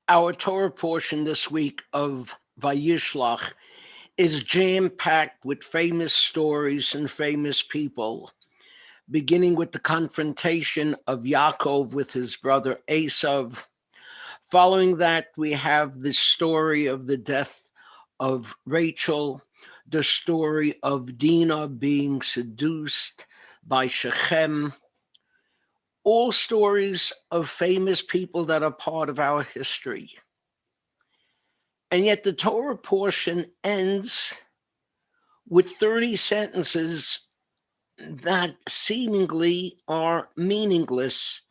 Our Torah portion this week of Vayishlach is jam-packed with famous stories and famous people, beginning with the confrontation of Yaakov with his brother Esav. Following that, we have the story of the death of Rachel, the story of Dinah being seduced by Shechem, all stories of famous people that are part of our history. And yet the Torah portion ends with 30 sentences that seemingly are meaningless.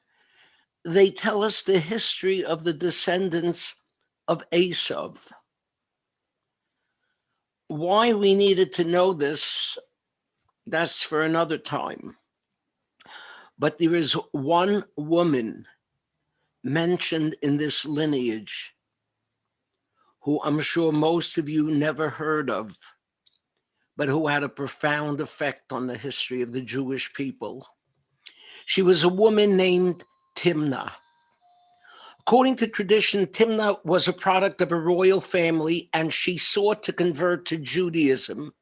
They tell us the history of the descendants of Esav. Why we needed to know this, that's for another time. But there is one woman mentioned in this lineage who I'm sure most of you never heard of, but who had a profound effect on the history of the Jewish people. She was a woman named Timnah. According to tradition, Timnah was a product of a royal family, and she sought to convert to Judaism.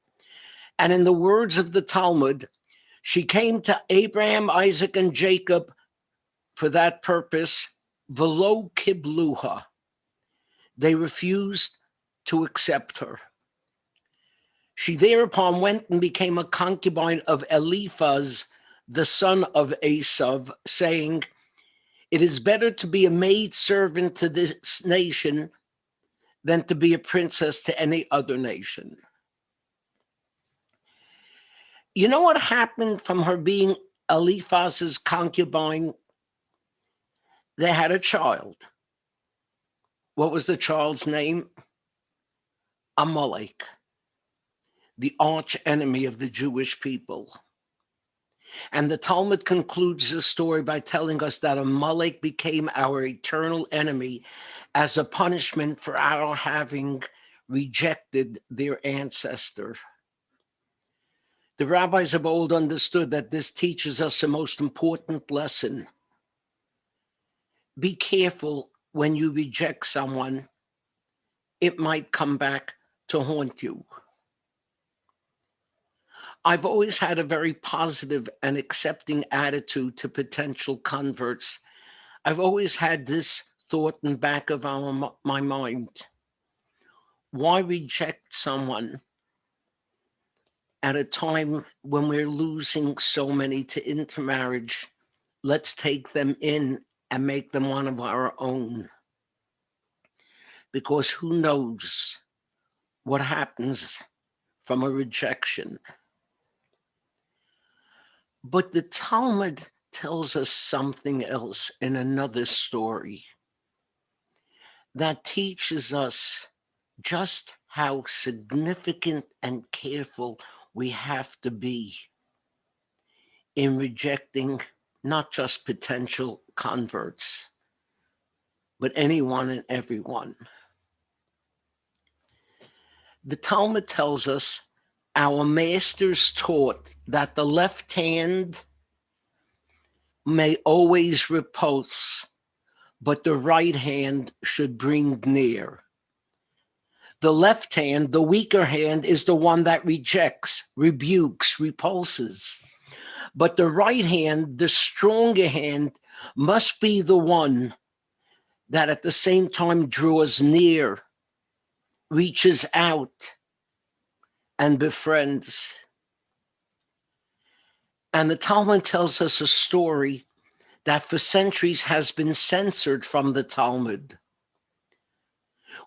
And in the words of the Talmud, she came to Abraham, Isaac, and Jacob for that purpose, velo kibluha. They refused to accept her. She thereupon went and became a concubine of Eliphaz, the son of Esav, saying, "It is better to be a maidservant to this nation than to be a princess to any other nation." You know what happened from her being Eliphaz's concubine? They had a child. What was the child's name? Amalek, the arch enemy of the Jewish people. And the Talmud concludes the story by telling us that Amalek became our eternal enemy as a punishment for our having rejected their ancestor. The rabbis of old understood that this teaches us a most important lesson. Be careful when you reject someone. It might come back to haunt you. I've always had a very positive and accepting attitude to potential converts. I've always had this thought in the back of my mind. Why reject someone at a time when we're losing so many to intermarriage? Let's take them in and make them one of our own. Because who knows what happens from a rejection. But the Talmud tells us something else in another story that teaches us just how significant and careful we have to be in rejecting not just potential converts, but anyone and everyone. The Talmud tells us our masters taught that the left hand may always repulse, but the right hand should bring near. The left hand, the weaker hand, is the one that rejects, rebukes, repulses. But the right hand, the stronger hand, must be the one that at the same time draws near, reaches out, and befriends. And the Talmud tells us a story that for centuries has been censored from the Talmud.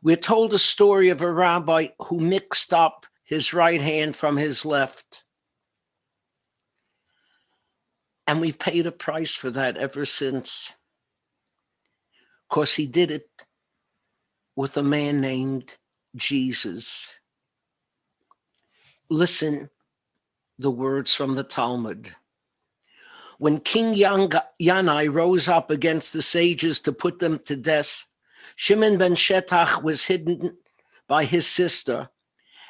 We're told a story of a rabbi who mixed up his right hand from his left. And we've paid a price for that ever since. Because he did it with a man named Jesus. Listen the words from the Talmud. When King Yanai rose up against the sages to put them to death, Shimon ben Shetach was hidden by his sister,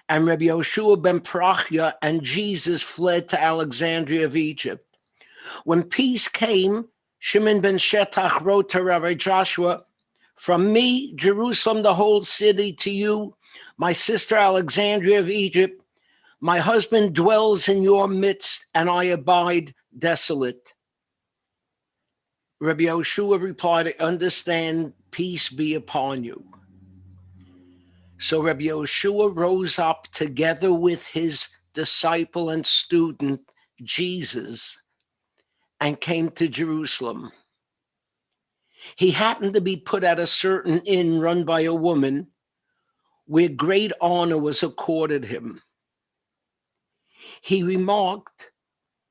and Rabbi Yoshua ben Parachia and Jesus fled to Alexandria of Egypt. When peace came, Shimon ben Shetach wrote to Rabbi Joshua, From me, Jerusalem, the whole city, to you, my sister Alexandria of Egypt, my husband dwells in your midst, and I abide desolate. Rabbi Yoshua replied, I understand, peace be upon you. So Rabbi Yoshua rose up together with his disciple and student, Jesus, and came to Jerusalem. He happened to be put at a certain inn run by a woman where great honor was accorded him. He remarked,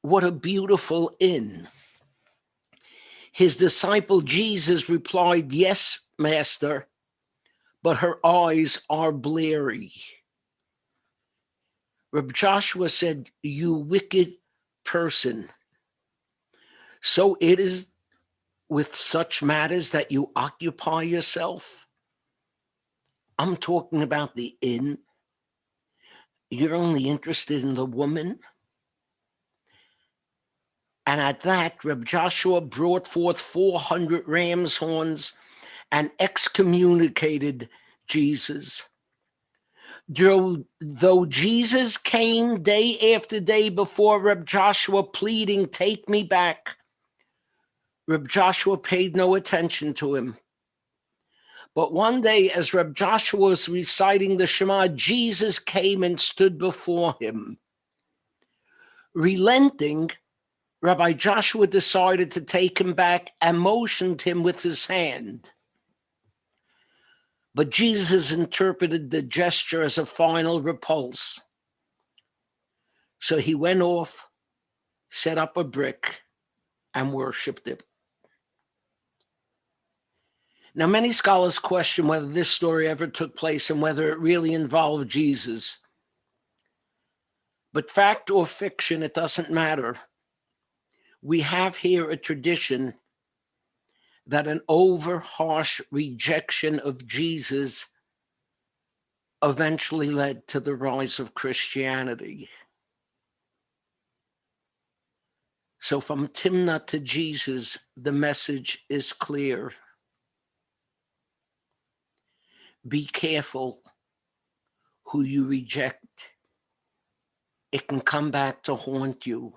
what a beautiful inn. His disciple Jesus replied, yes, master, but her eyes are bleary. Reb Joshua said, you wicked person. So it is with such matters that you occupy yourself? I'm talking about the inn. You're only interested in the woman? And at that, Reb Joshua brought forth 400 ram's horns and excommunicated Jesus. Though Jesus came day after day before Reb Joshua pleading, take me back, Reb Joshua paid no attention to him. But one day, as Reb Joshua was reciting the Shema, Jesus came and stood before him. Relenting, Rabbi Joshua decided to take him back and motioned him with his hand. But Jesus interpreted the gesture as a final repulse. So he went off, set up a brick, and worshiped it. Now, many scholars question whether this story ever took place and whether it really involved Jesus. But fact or fiction, it doesn't matter. We have here a tradition that an over-harsh rejection of Jesus eventually led to the rise of Christianity. So from Timnah to Jesus, the message is clear. Be careful who you reject. It can come back to haunt you.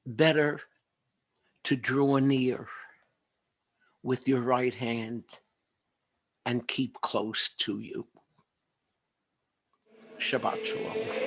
Better to draw near with your right hand and keep close to you. Shabbat Shalom.